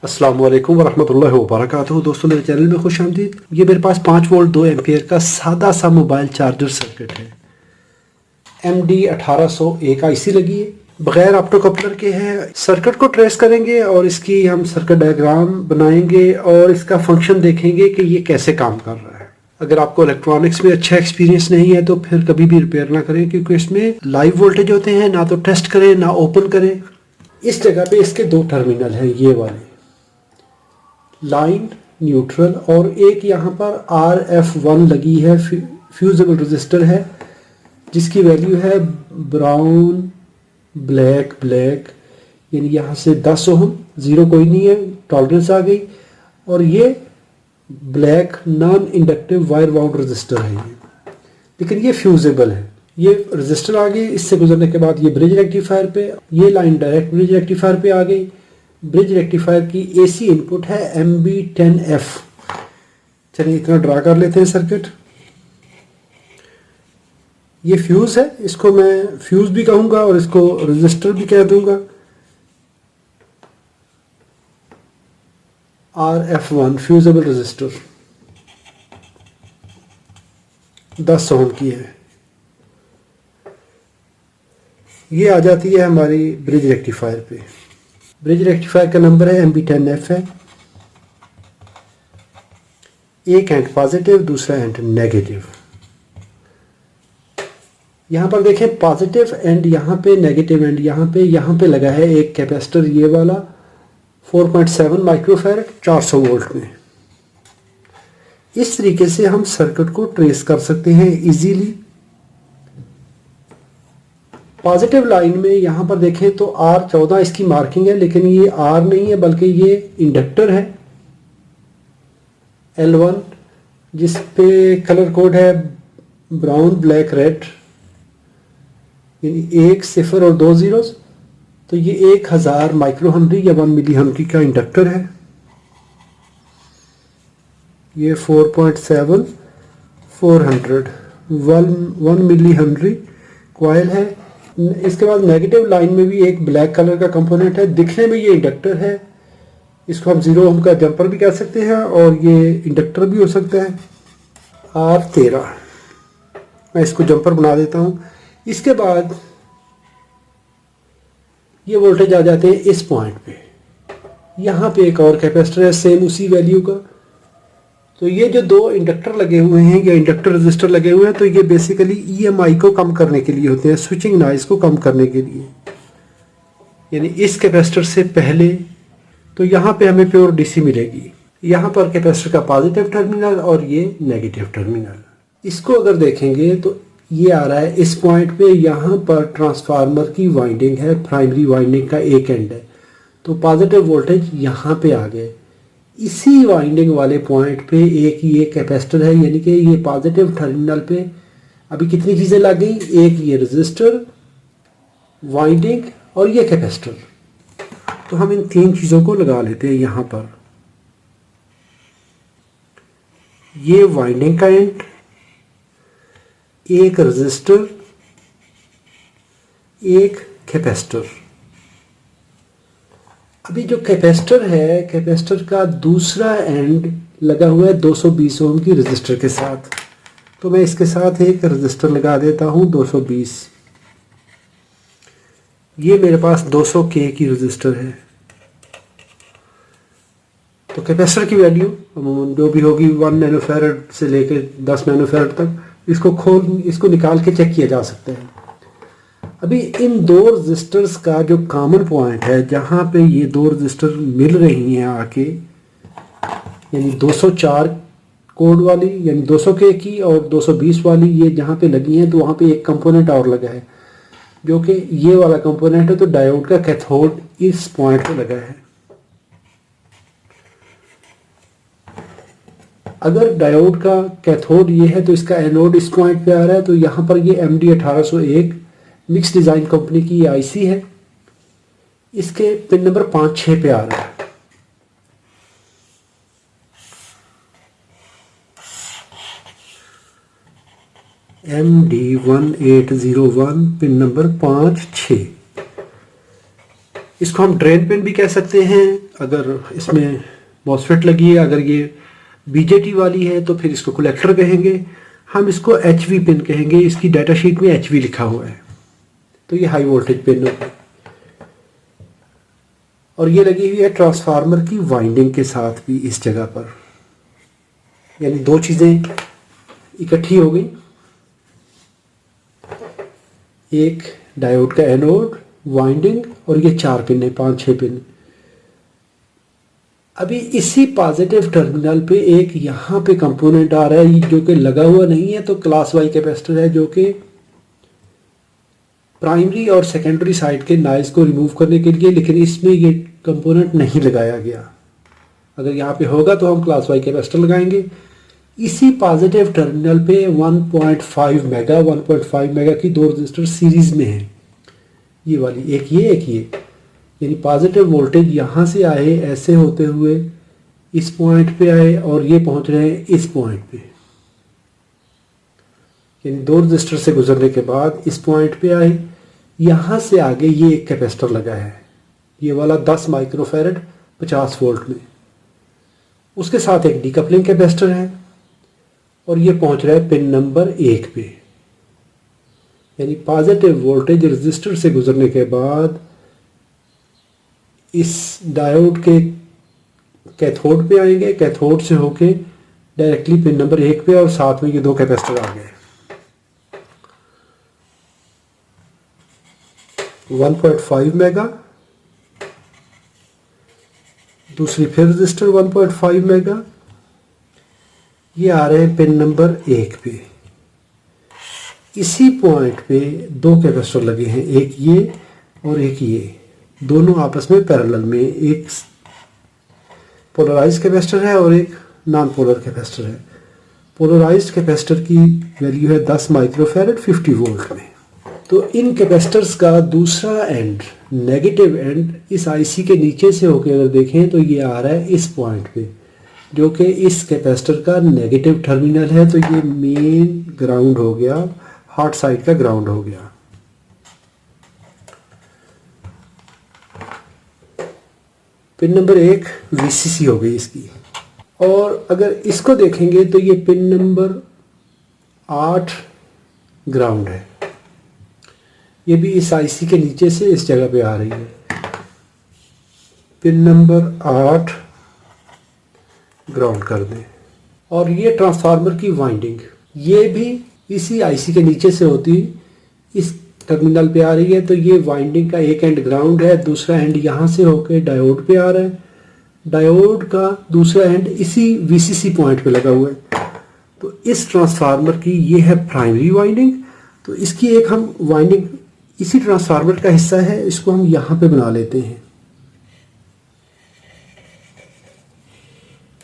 अस्सलाम वालेकुम वरहमतुल्लाहि वबरकातुहू। दोस्तों मेरे चैनल में खुश आमदीद। ये मेरे पास 5 वोल्ट 2 एम्पियर का सादा सा मोबाइल चार्जर सर्किट है। MD1800 एक IC लगी है, बगैर ऑप्टोकपलर के है। सर्किट को ट्रेस करेंगे और इसकी हम सर्किट डायग्राम बनाएंगे और इसका फंक्शन देखेंगे कि ये कैसे काम कर रहा है। अगर आपको इलेक्ट्रॉनिक्स में अच्छा एक्सपीरियंस नहीं है तो फिर कभी भी रिपेयर ना करें, क्योंकि इसमें लाइव वोल्टेज होते हैं। ना तो टेस्ट करें ना ओपन करें। इस जगह पे इसके 2 टर्मिनल हैं, ये वाले लाइन न्यूट्रल, और एक यहाँ पर RF1 लगी है, फ्यूजेबल रजिस्टर है जिसकी वैल्यू है ब्राउन ब्लैक ब्लैक, यानी यहाँ से 10 ओम, जीरो कोई नहीं है, टॉलरेंस आ गई। और ये black non inductive wire bound register है ये, लेकिन ये फ्यूजेबल है। ये रजिस्टर आ गई, इससे गुजरने के बाद ये ब्रिज रेक्टिफायर पे, ये लाइन डायरेक्ट ब्रिज रेक्टिफायर पे आ गई। ब्रिज रेक्टिफायर की AC इनपुट है MB10F। चलिए इतना ड्रा कर लेते हैं सर्किट। ये फ्यूज है, इसको मैं फ्यूज भी कहूंगा और इसको रजिस्टर भी कह दूंगा। RF1 फ्यूजेबल रजिस्टर 10 ओम की है। ये आ जाती है हमारी ब्रिज रेक्टिफायर पे। ब्रिज रेक्टिफायर का नंबर है MB10F है। एक एंड पॉजिटिव, दूसरा एंड नेगेटिव। यहाँ पर देखें पॉजिटिव एंड यहाँ पे, नेगेटिव एंड यहाँ पे लगा है एक कैपेसिटर, ये वाला 4.7 माइक्रोफैरड 400 वोल्ट में। इस तरीके से हम सर्किट को ट्रेस कर सकते हैं इजीली। पॉजिटिव लाइन में यहाँ पर देखें तो R14 इसकी मार्किंग है, लेकिन ये R नहीं है बल्कि ये इंडक्टर है L1, जिस पे कलर कोड है ब्राउन ब्लैक रेड, यानी 1 0 और 2 जीरोस। तो ये 1000 माइक्रो हेनरी या 1 मिली हेनरी का इंडक्टर है। ये 4.7 400 1 मिली हेनरी कॉइल है। इसके बाद नेगेटिव लाइन में भी एक ब्लैक कलर का कंपोनेंट है, दिखने में ये इंडक्टर है। इसको हम 0 ओम का जंपर भी कह सकते हैं और ये इंडक्टर भी हो सकता है। R13 मैं इसको जंपर बना देता हूँ। इसके बाद ये वोल्टेज आ जाते हैं इस पॉइंट पे। यहाँ पे एक और कैपेसिटर है सेम उसी वैल्यू का। तो ये जो 2 इंडक्टर लगे हुए हैं या इंडक्टर रजिस्टर लगे हुए हैं, तो ये बेसिकली EMI को कम करने के लिए होते हैं, स्विचिंग नॉइज को कम करने के लिए। यानी इस कैपेसिटर से पहले तो यहाँ पे हमें प्योर DC मिलेगी। यहाँ पर कैपेसिटर का पॉजिटिव टर्मिनल और ये नेगेटिव टर्मिनल। इसको अगर देखेंगे तो ये आ रहा है इस पॉइंट पे। यहाँ पर ट्रांसफार्मर की वाइंडिंग है, प्राइमरी वाइंडिंग का एक एंड है, तो पॉजिटिव वोल्टेज यहाँ पे आ गए। इसी वाइंडिंग वाले पॉइंट पे एक ये कैपेसिटर है, यानी कि ये पॉजिटिव टर्मिनल पे अभी कितनी चीज़ें लग गई, एक ये रजिस्टर, वाइंडिंग और ये कैपेसिटर। तो हम इन 3 चीज़ों को लगा लेते हैं यहाँ पर। ये वाइंडिंग का एंड, एक रजिस्टर, एक कैपेसिटर। अभी जो कैपेसिटर है, कैपेसिटर का दूसरा एंड लगा हुआ है 220 ओम की रजिस्टर के साथ। तो मैं इसके साथ एक रजिस्टर लगा देता हूँ 220। ये मेरे पास 200K की रजिस्टर है। तो कैपेसिटर की वैल्यू जो भी होगी 1 नैनोफैरड से लेकर 10 नैनोफैरड तक, इसको निकाल के चेक किया जा सकता है। अभी इन 2 रजिस्टर्स का जो कॉमन पॉइंट है, जहाँ पे ये 2 रजिस्टर मिल रही हैं आके, यानी 204 कोड वाली यानी 200K की और 220 वाली ये जहाँ पे लगी हैं, तो वहाँ पे एक कंपोनेंट और लगा है जो कि ये वाला कंपोनेंट है। तो डायोड का कैथोड इस पॉइंट पे लगा है। अगर डायोड का कैथोड ये है तो इसका एनोड इस पॉइंट पे आ रहा है। तो यहाँ पर ये MD1801 मिक्स डिज़ाइन कंपनी की IC है। इसके पिन नंबर 5 6 पे आ रहा है। MD1801 pin number 5 6। इसको हम ड्रेन पिन भी कह सकते हैं। अगर इसमें मॉसफेट लगी है, अगर ये बीजेटी वाली है तो फिर इसको कलेक्टर कहेंगे। हम इसको एचवी पिन कहेंगे, इसकी डाटा शीट में एचवी लिखा हुआ है, तो ये हाई वोल्टेज पिन होगी। और ये लगी हुई है ट्रांसफार्मर की वाइंडिंग के साथ भी इस जगह पर, यानी दो चीज़ें इकट्ठी हो गई। एक डायोड का एनोड, वाइंडिंग, और ये 4 पिन है, 5-6 पिन। अभी इसी पॉजिटिव टर्मिनल पे एक यहाँ पे कंपोनेंट आ रहा है जो कि लगा हुआ नहीं है, तो क्लास वाई कैपेसिटर है जो कि प्राइमरी और सेकेंडरी साइड के नॉइज़ को रिमूव करने के लिए, लेकिन इसमें ये कंपोनेंट नहीं लगाया गया। अगर यहाँ पे होगा तो हम क्लास वाई कैपेसिटर लगाएंगे। इसी पॉजिटिव टर्मिनल पे 1.5 मेगा की 2 रजिस्टर सीरीज में है, ये वाली, एक ये, यानी पॉजिटिव वोल्टेज यहाँ से आए, ऐसे होते हुए इस पॉइंट पे आए और ये पहुँच रहे हैं इस पॉइंट पे, यानी 2 रजिस्टर से गुजरने के बाद इस पॉइंट पे आए। यहाँ से आगे ये एक कैपेसिटर लगा है, ये वाला 10 माइक्रोफैरड 50 वोल्ट में, उसके साथ एक डीकपलिंग कैपेसिटर है और ये पहुँच रहा है पिन नंबर 1 पे। यानी पॉजिटिव वोल्टेज रजिस्टर से गुजरने के बाद इस डायोड के कैथोड पे आएंगे, कैथोड से होके डायरेक्टली पिन नंबर 1 पे, और साथ में ये 2 कैपेसिटर आ गए। 1.5 मेगा, दूसरी फिर रजिस्टर 1.5 मेगा, ये आ रहे हैं पिन नंबर 1 पे। इसी पॉइंट पे 2 कैपेसिटर लगे हैं, एक ये और एक ये, दोनों आपस में पैरेलल में। एक पोलराइज्ड कैपेसिटर है और एक नॉन पोलर कैपेसिटर है। पोलराइज्ड कैपेसिटर की वैल्यू है 10 माइक्रोफैरड 50 वोल्ट में। तो इन कैपेसिटर्स का दूसरा एंड, नेगेटिव एंड, इस आईसी के नीचे से होकर अगर देखें तो ये आ रहा है इस पॉइंट पे, जो कि इस कैपेसिटर का नेगेटिव टर्मिनल है। तो ये मेन ग्राउंड हो गया, हॉट साइड का ग्राउंड हो गया। पिन नंबर 1 वीसीसी हो गई इसकी। और अगर इसको देखेंगे तो ये पिन नंबर 8 ग्राउंड है, ये भी इस आईसी के नीचे से इस जगह पे आ रही है। पिन नंबर 8 ग्राउंड कर दें। और ये ट्रांसफार्मर की वाइंडिंग, ये भी इसी आईसी के नीचे से होती इस टर्मिनल पे आ रही है। तो ये वाइंडिंग का एक एंड ग्राउंड है, दूसरा एंड यहाँ से होकर डायोड पे आ रहा है, डायोड का दूसरा एंड इसी वीसीसी पॉइंट पे लगा हुआ है। तो इस ट्रांसफार्मर की ये है प्राइमरी वाइंडिंग। तो इसकी एक हम वाइंडिंग इसी ट्रांसफार्मर का हिस्सा है, इसको हम यहाँ पे बना लेते हैं,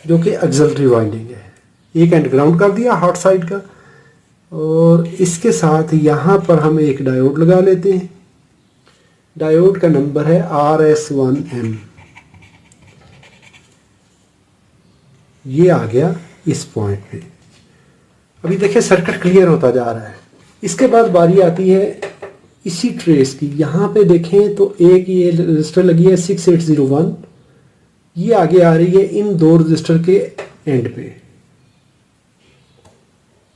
जो कि ऑक्सिलरी वाइंडिंग है। एक एंड ग्राउंड कर दिया हॉट साइड का, और इसके साथ यहाँ पर हम एक डायोड लगा लेते हैं। डायोड का नंबर है RS1M। ये आ गया इस पॉइंट पे। अभी देखिए सर्किट क्लियर होता जा रहा है। इसके बाद बारी आती है इसी ट्रेस की। यहाँ पे देखें तो एक ये रजिस्टर लगी है 6801, ये आगे आ रही है इन 2 रजिस्टर के एंड पे,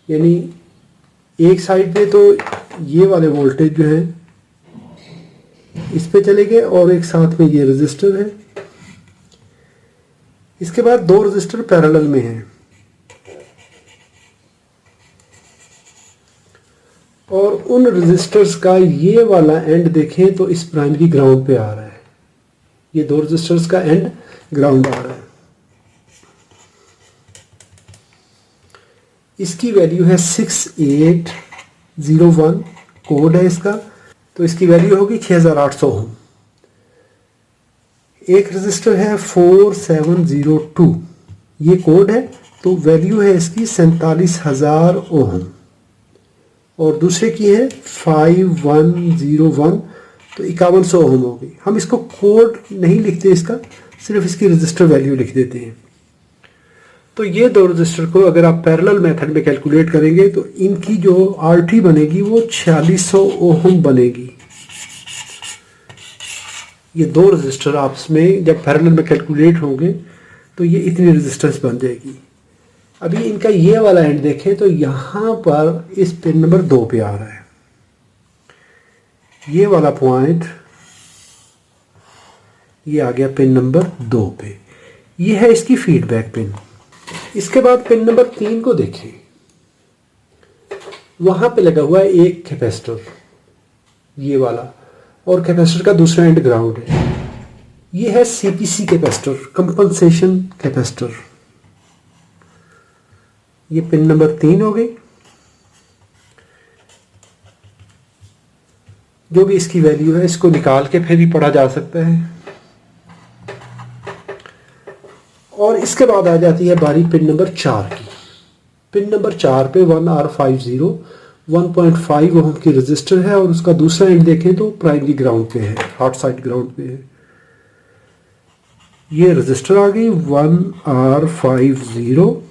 यानी एक साइड पे तो ये वाले वोल्टेज जो है इस पे चले गए, और एक साथ में ये रजिस्टर है। इसके बाद 2 रजिस्टर पैरेलल में हैं, और उन रजिस्टर्स का ये वाला एंड देखें तो इस प्राइमरी ग्राउंड पे आ रहा है। ये 2 रजिस्टर्स का एंड ग्राउंड आ रहा है। इसकी वैल्यू है 6801, कोड है इसका। तो इसकी वैल्यू होगी 6800 ओम। एक रजिस्टर है 4702, ये कोड है, तो वैल्यू है इसकी 47,000 ओम। और दूसरे की है 5101, तो 5100 ओम हो गई। हम इसको कोड नहीं लिखते इसका, सिर्फ इसकी रजिस्टर वैल्यू लिख देते हैं। तो ये 2 रजिस्टर को अगर आप पैरेलल मेथड में कैलकुलेट करेंगे तो इनकी जो RT बनेगी वो 4600 ओम बनेगी। ये दो रजिस्टर आपस में जब पैरेलल में कैलकुलेट होंगे तो ये इतनी रेजिस्टेंस बन जाएगी। अभी इनका ये वाला एंड देखें तो यहाँ पर इस पिन नंबर 2 पे आ रहा है, ये वाला पॉइंट ये आ गया पिन नंबर 2 पे, ये है इसकी फीडबैक पिन। इसके बाद पिन नंबर 3 को देखें, वहां पे लगा हुआ है एक कैपेसिटर ये वाला, और कैपेसिटर का दूसरा एंड ग्राउंड है। ये है सीपीसी कैपेसिटर, कंपनसेशन कैपेसिटर। ये पिन नंबर 3 हो गई। जो भी इसकी वैल्यू है इसको निकाल के फिर भी पढ़ा जा सकता है। और इसके बाद आ जाती है बारी पिन नंबर 4 की। पिन नंबर 4 पे 1R50 1.5 ओम की रजिस्टर है और उसका दूसरा एंड देखें तो प्राइमरी ग्राउंड पे है, हॉट साइड ग्राउंड पे है। ये रजिस्टर आ गई 1R50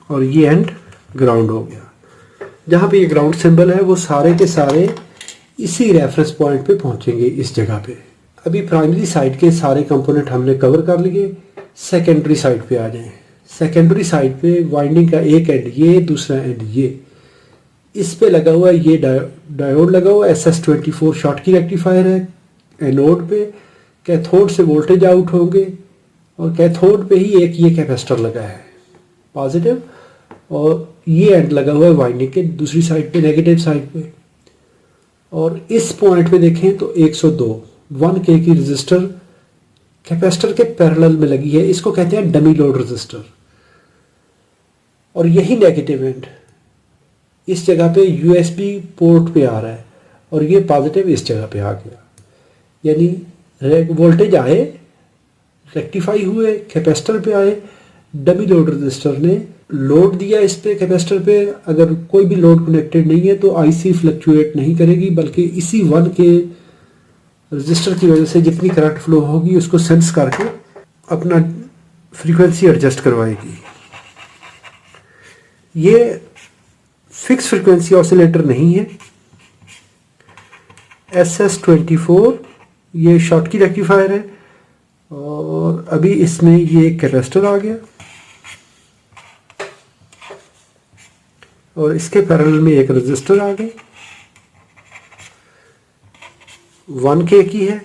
और ये एंड ग्राउंड हो गया। जहाँ पे ये ग्राउंड सिंबल है वो सारे के सारे इसी रेफरेंस पॉइंट पे पहुंचेंगे इस जगह पे। अभी प्राइमरी साइड के सारे कंपोनेंट हमने कवर कर लिए। सेकेंडरी साइड पे आ जाएं। सेकेंडरी साइड पे वाइंडिंग का एक एंड ये, दूसरा एंड ये, इस पे लगा हुआ है ये डायोड लगा हुआ है, SS24 शॉर्ट की रेक्टिफायर है। एनोड पे कैथोड से वोल्टेज आउट होंगे और कैथोड पे ही एक ये कैपेसिटर लगा है पॉजिटिव, और ये एंड लगा हुआ है वाइंडिंग के दूसरी साइड पे, नेगेटिव साइड पे। और इस पॉइंट पे देखें तो 102 1K की रजिस्टर कैपेसिटर के पैरेलल में लगी है। इसको कहते हैं डमी लोड रजिस्टर। और यही नेगेटिव एंड इस जगह पे USB पोर्ट पे आ रहा है और ये पॉजिटिव इस जगह पे आ गया। यानी वोल्टेज आए, रेक्टिफाई हुए, कैपेसिटर पे आए, डमी लोड रजिस्टर ने लोड दिया इस पे कैपेसिटर पे। अगर कोई भी लोड कनेक्टेड नहीं है तो IC फ्लक्चुएट नहीं करेगी, बल्कि इसी 1K रजिस्टर की वजह से जितनी करंट फ्लो होगी उसको सेंस करके अपना फ्रीक्वेंसी एडजस्ट करवाएगी। ये फिक्स फ्रीक्वेंसी ऑसिलेटर नहीं है। SS24 ये शॉर्ट की रेक्टिफायर है और अभी इसमें ये कैपेसिटर आ गया और इसके पैरेलल में एक रजिस्टर आ गई 1K की है।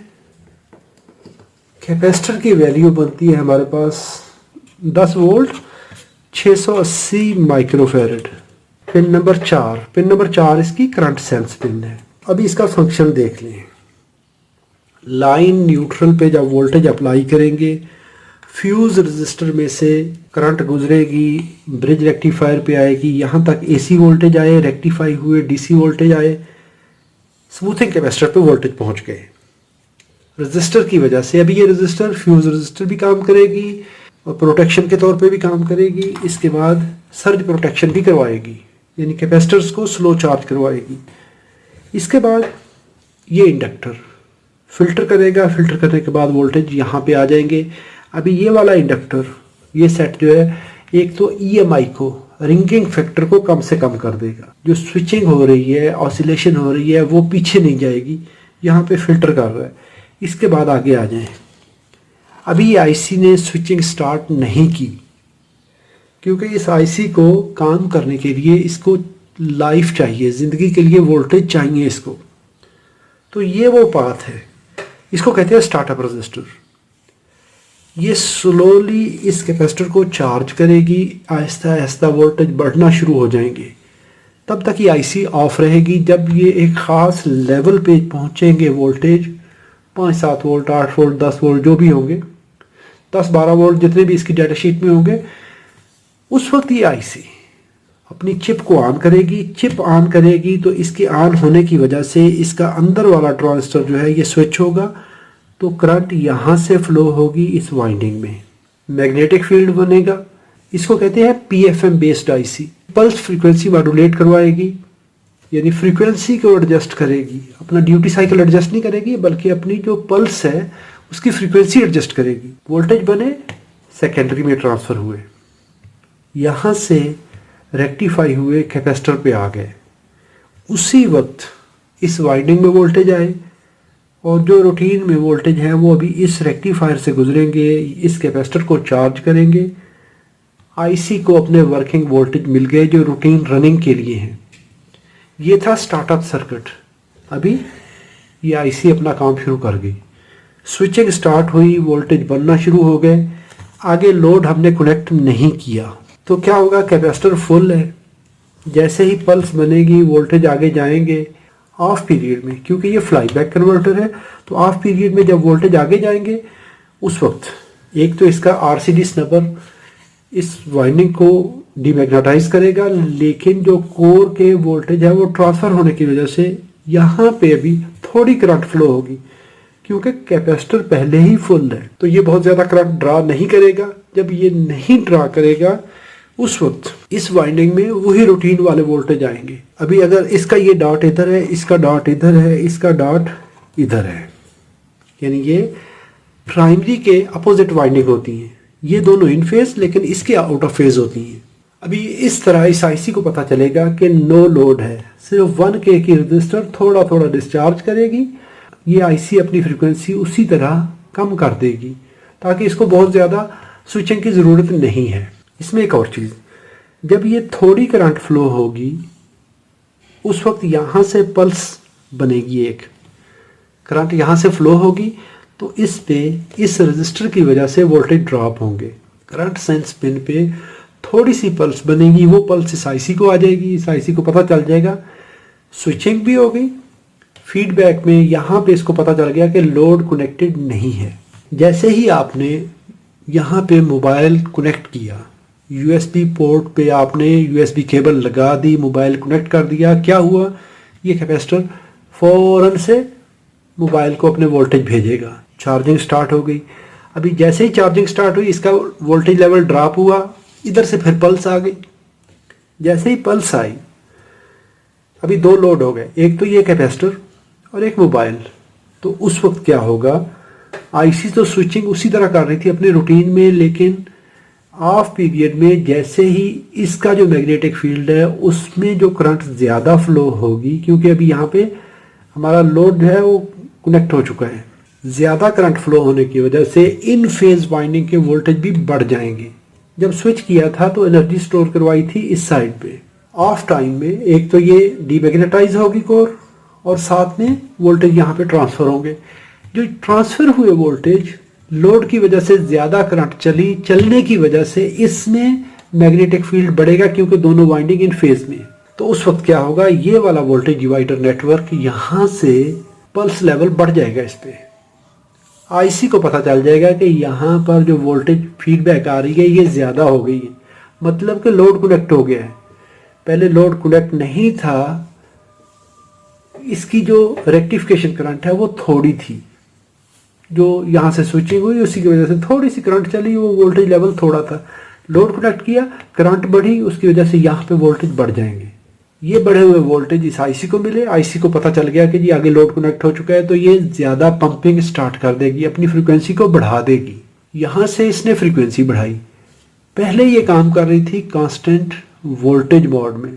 कैपेसिटर की वैल्यू बनती है हमारे पास 10 वोल्ट 680 माइक्रोफैरड। पिन नंबर 4 इसकी करंट सेंस पिन है। अभी इसका फंक्शन देख लें। लाइन न्यूट्रल पे जब वोल्टेज अप्लाई करेंगे, फ्यूज रजिस्टर में से करंट गुजरेगी, ब्रिज रेक्टिफायर पे आएगी, यहाँ तक AC वोल्टेज आए, रेक्टिफाई हुए DC वोल्टेज आए, स्मूथिंग कैपेसिटर पे वोल्टेज पहुंच गए रजिस्टर की वजह से। अभी ये रजिस्टर फ्यूज रजिस्टर भी काम करेगी और प्रोटेक्शन के तौर पे भी काम करेगी। इसके बाद सर्ज प्रोटेक्शन भी करवाएगी, यानी कैपेसिटर्स को स्लो चार्ज करवाएगी। इसके बाद ये इंडक्टर फिल्टर करेगा, फिल्टर करने के बाद वोल्टेज यहाँ पे आ जाएंगे। अभी ये वाला इंडक्टर ये सेट जो है, एक तो EMI को, रिंगिंग फैक्टर को कम से कम कर देगा। जो स्विचिंग हो रही है, ऑसिलेशन हो रही है, वो पीछे नहीं जाएगी, यहाँ पे फिल्टर कर रहा है। इसके बाद आगे आ जाएं। अभी ये IC ने स्विचिंग स्टार्ट नहीं की क्योंकि इस IC को काम करने के लिए इसको लाइफ चाहिए, ज़िंदगी के लिए वोल्टेज चाहिए इसको। तो ये वो पाथ है, इसको कहते हैं स्टार्टअप रजिस्टर। ये स्लोली इस कैपेसिटर को चार्ज करेगी, आहिस्ता आहिस्ता वोल्टेज बढ़ना शुरू हो जाएंगे। तब तक ये IC ऑफ रहेगी। जब ये एक ख़ास लेवल पे पहुंचेंगे वोल्टेज 5-7 वोल्ट, 8 वोल्ट, 10 वोल्ट जो भी होंगे, 10-12 वोल्ट जितने भी इसकी डाटा शीट में होंगे, उस वक्त ये IC अपनी चिप को ऑन करेगी। चिप ऑन करेगी तो इसके ऑन होने की वजह से इसका अंदर वाला ट्रांजिस्टर जो है ये स्विच होगा, तो करंट यहाँ से फ्लो होगी इस वाइंडिंग में, मैग्नेटिक फील्ड बनेगा। इसको कहते हैं PFM based IC। Pulse frequency modulate करवाएगी, यानी फ्रीक्वेंसी को एडजस्ट करेगी। अपना ड्यूटी साइकिल एडजस्ट नहीं करेगी, बल्कि अपनी जो पल्स है उसकी फ्रीक्वेंसी एडजस्ट करेगी। वोल्टेज बने, सेकेंडरी में ट्रांसफ़र हुए, यहाँ से रेक्टिफाई हुए कैपेसिटर पे आ गए। उसी वक्त इस वाइंडिंग में वोल्टेज आए, और जो रूटीन में वोल्टेज है वो अभी इस रेक्टिफायर से गुजरेंगे, इस कैपेसिटर को चार्ज करेंगे, आईसी को अपने वर्किंग वोल्टेज मिल गए जो रूटीन रनिंग के लिए हैं। ये था स्टार्टअप सर्किट। अभी ये आईसी अपना काम शुरू कर गई, स्विचिंग स्टार्ट हुई, वोल्टेज बनना शुरू हो गए। आगे लोड हमने कनेक्ट नहीं किया तो क्या होगा, कैपेसिटर फुल है, जैसे ही पल्स बनेगी वोल्टेज आगे जाएंगे। ऑफ पीरियड में, क्योंकि ये फ्लाई बैक कन्वर्टर है, तो ऑफ पीरियड में जब वोल्टेज आगे जाएंगे उस वक्त एक तो इसका आरसीडी स्नपर इस वाइंडिंग को डीमैग्नेटाइज करेगा, लेकिन जो कोर के वोल्टेज है वो ट्रांसफर होने की वजह से यहाँ पे अभी थोड़ी करंट फ्लो होगी, क्योंकि कैपेसिटर पहले ही फुल है। तो ये बहुत ज़्यादा करंट ड्रा नहीं करेगा। जब ये नहीं ड्रा करेगा उस वक्त इस वाइंडिंग में वही रूटीन वाले वोल्टेज आएंगे। अभी अगर इसका ये डॉट इधर है, इसका डॉट इधर है, इसका डॉट इधर है, यानी ये प्राइमरी के अपोजिट वाइंडिंग होती हैं। ये दोनों इन फेज लेकिन इसके आउट ऑफ फेज होती हैं। अभी इस तरह इस आईसी को पता चलेगा कि नो लोड है, सिर्फ 1K की रजिस्टर थोड़ा थोड़ा डिस्चार्ज करेगी। ये आईसी अपनी फ्रीक्वेंसी उसी तरह कम कर देगी ताकि इसको बहुत ज़्यादा स्विचिंग की ज़रूरत नहीं है। इसमें एक और चीज़, जब ये थोड़ी करंट फ्लो होगी उस वक्त यहाँ से पल्स बनेगी, एक करंट यहाँ से फ्लो होगी तो इस पे इस रजिस्टर की वजह से वोल्टेज ड्रॉप होंगे। करंट सेंस पिन पे थोड़ी सी पल्स बनेगी, वो पल्स इस आईसी को आ जाएगी, इस आईसी को पता चल जाएगा, स्विचिंग भी हो गई। फीडबैक में यहाँ पे इसको पता चल गया कि लोड कनेक्टेड नहीं है। जैसे ही आपने यहाँ पे मोबाइल कनेक्ट किया, यूएसबी पोर्ट पे आपने यूएसबी केबल लगा दी, मोबाइल कनेक्ट कर दिया, क्या हुआ, ये कैपेसिटर फौरन से मोबाइल को अपने वोल्टेज भेजेगा। चार्जिंग स्टार्ट हो गई। अभी जैसे ही चार्जिंग स्टार्ट हुई इसका वोल्टेज लेवल ड्रॉप हुआ, इधर से फिर पल्स आ गई। जैसे ही पल्स आई, अभी दो लोड हो गए, एक तो ये कैपेसिटर और एक मोबाइल। तो उस वक्त क्या होगा, आईसी तो स्विचिंग उसी तरह कर रही थी अपने रूटीन में, लेकिन ऑफ पीरियड में जैसे ही इसका जो मैग्नेटिक फील्ड है उसमें जो करंट ज़्यादा फ्लो होगी, क्योंकि अभी यहाँ पे हमारा लोड है वो कनेक्ट हो चुका है, ज़्यादा करंट फ्लो होने की वजह से इन फेज वाइंडिंग के वोल्टेज भी बढ़ जाएंगे। जब स्विच किया था तो एनर्जी स्टोर करवाई थी इस साइड पे। ऑफ टाइम में एक तो ये डीमैग्नेटाइज होगी कोर और साथ में वोल्टेज यहाँ पे ट्रांसफ़र होंगे। जो ट्रांसफ़र हुए वोल्टेज लोड की वजह से ज़्यादा करंट चलने की वजह से इसमें मैग्नेटिक फील्ड बढ़ेगा, क्योंकि दोनों वाइंडिंग इन फेज में। तो उस वक्त क्या होगा, ये वाला वोल्टेज डिवाइडर नेटवर्क यहाँ से पल्स लेवल बढ़ जाएगा। इस पे आईसी को पता चल जाएगा कि यहाँ पर जो वोल्टेज फीडबैक आ रही है ये ज़्यादा हो गई है, मतलब कि लोड कनेक्ट हो गया है। पहले लोड कनेक्ट नहीं था, इसकी जो रेक्टिफिकेशन करंट है वो थोड़ी थी, जो यहाँ से स्विचिंग हुई उसी की वजह से थोड़ी सी करंट चली, वो वोल्टेज लेवल थोड़ा था। लोड कनेक्ट किया, करंट बढ़ी, उसकी वजह से यहाँ पे वोल्टेज बढ़ जाएंगे। ये बढ़े हुए वोल्टेज इस आईसी को मिले, आईसी को पता चल गया कि जी आगे लोड कनेक्ट हो चुका है, तो ये ज़्यादा पंपिंग स्टार्ट कर देगी, अपनी फ्रीक्वेंसी को बढ़ा देगी। यहाँ से इसने फ्रीक्वेंसी बढ़ाई। पहले ये काम कर रही थी कांस्टेंट वोल्टेज मोड में,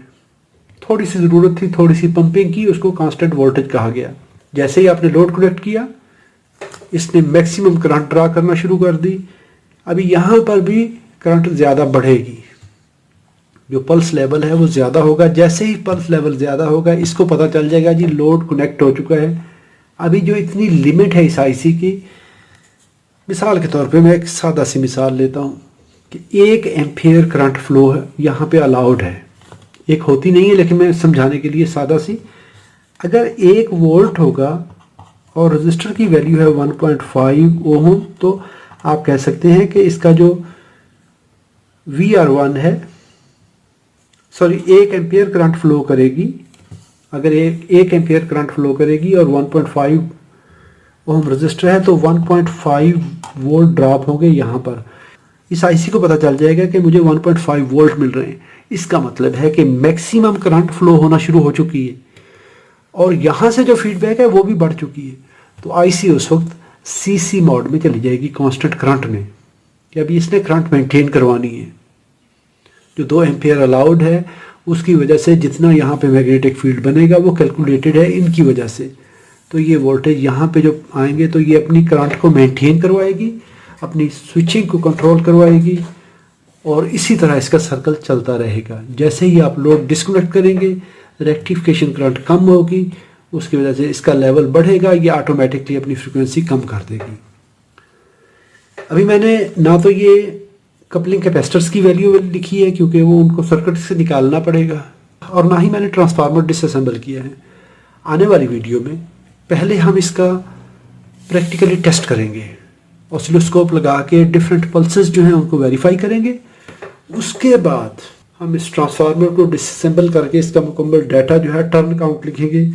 थोड़ी सी ज़रूरत थी थोड़ी सी पंपिंग की, उसको कांस्टेंट वोल्टेज कहा गया। जैसे ही आपने लोड कनेक्ट किया इसने मैक्सिमम करंट ड्रा करना शुरू कर दी। अभी यहाँ पर भी करंट ज़्यादा बढ़ेगी, जो पल्स लेवल है वो ज़्यादा होगा। जैसे ही पल्स लेवल ज़्यादा होगा इसको पता चल जाएगा जी लोड कनेक्ट हो चुका है। अभी जो इतनी लिमिट है इस आईसी की, मिसाल के तौर पे मैं एक सादा सी मिसाल लेता हूँ कि 1 एम्पियर करंट फ्लो है यहाँ पे अलाउड है। एक होती नहीं है लेकिन मैं समझाने के लिए सादा सी, अगर 1 वोल्ट होगा और रजिस्टर की वैल्यू है 1.5 ओम, तो आप कह सकते हैं कि इसका जो VR1 है, सॉरी 1 एम्पियर करंट फ्लो करेगी। अगर 1 एम्पियर करंट फ्लो करेगी और 1.5 ओम रजिस्टर है तो 1.5 वोल्ट ड्रॉप होंगे यहाँ पर। इस आईसी को पता चल जाएगा कि मुझे 1.5 वोल्ट मिल रहे हैं। इसका मतलब है कि मैक्सिमम करंट फ्लो होना शुरू हो चुकी है और यहाँ से जो फीडबैक है वो भी बढ़ चुकी है। तो आईसी उस वक्त सीसी मोड में चली जाएगी, कांस्टेंट करंट में, कि अभी इसने करंट मेंटेन करवानी है। जो 2 एम्पियर अलाउड है उसकी वजह से जितना यहाँ पे मैग्नेटिक फील्ड बनेगा वो कैलकुलेटेड है इनकी वजह से। तो ये वोल्टेज यहाँ पे जो आएंगे तो ये अपनी करंट को मेंटेन करवाएगी, अपनी स्विचिंग को कंट्रोल करवाएगी और इसी तरह इसका सर्कल चलता रहेगा। जैसे ही आप लोड डिस्कनेक्ट करेंगे रेक्टिफिकेशन करंट कम होगी, उसकी वजह से इसका लेवल बढ़ेगा, ये ऑटोमेटिकली अपनी फ्रीक्वेंसी कम कर देगी। अभी मैंने ना तो ये कपलिंग कैपेसिटर्स की वैल्यू लिखी है क्योंकि वो उनको सर्किट से निकालना पड़ेगा, और ना ही मैंने ट्रांसफार्मर डिसअसेंबल किया है। आने वाली वीडियो में पहले हम इसका प्रैक्टिकली टेस्ट करेंगे, ऑसिलोस्कोप लगा के डिफरेंट पल्सेस जो हैं उनको वेरीफाई करेंगे। उसके बाद हम इस ट्रांसफार्मर को डिसअसेंबल करके इसका मुकम्मल डाटा जो है टर्न काउंट लिखेंगे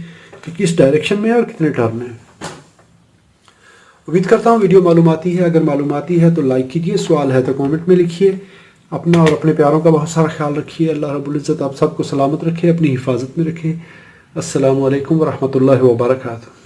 कि किस डायरेक्शन में है और कितने टर्न है। उम्मीद करता हूँ वीडियो मालूमाती है। अगर मालूमाती है तो लाइक कीजिए, सवाल है तो कमेंट में लिखिए। अपना और अपने प्यारों का बहुत सारा ख्याल रखिए। अल्लाह रब्बुल इज़्ज़त आप सबको सलामत रखे, अपनी हिफाजत में रखे। अस्सलामु अलैकुम व रहमतुल्लाहि व बरकातुहू।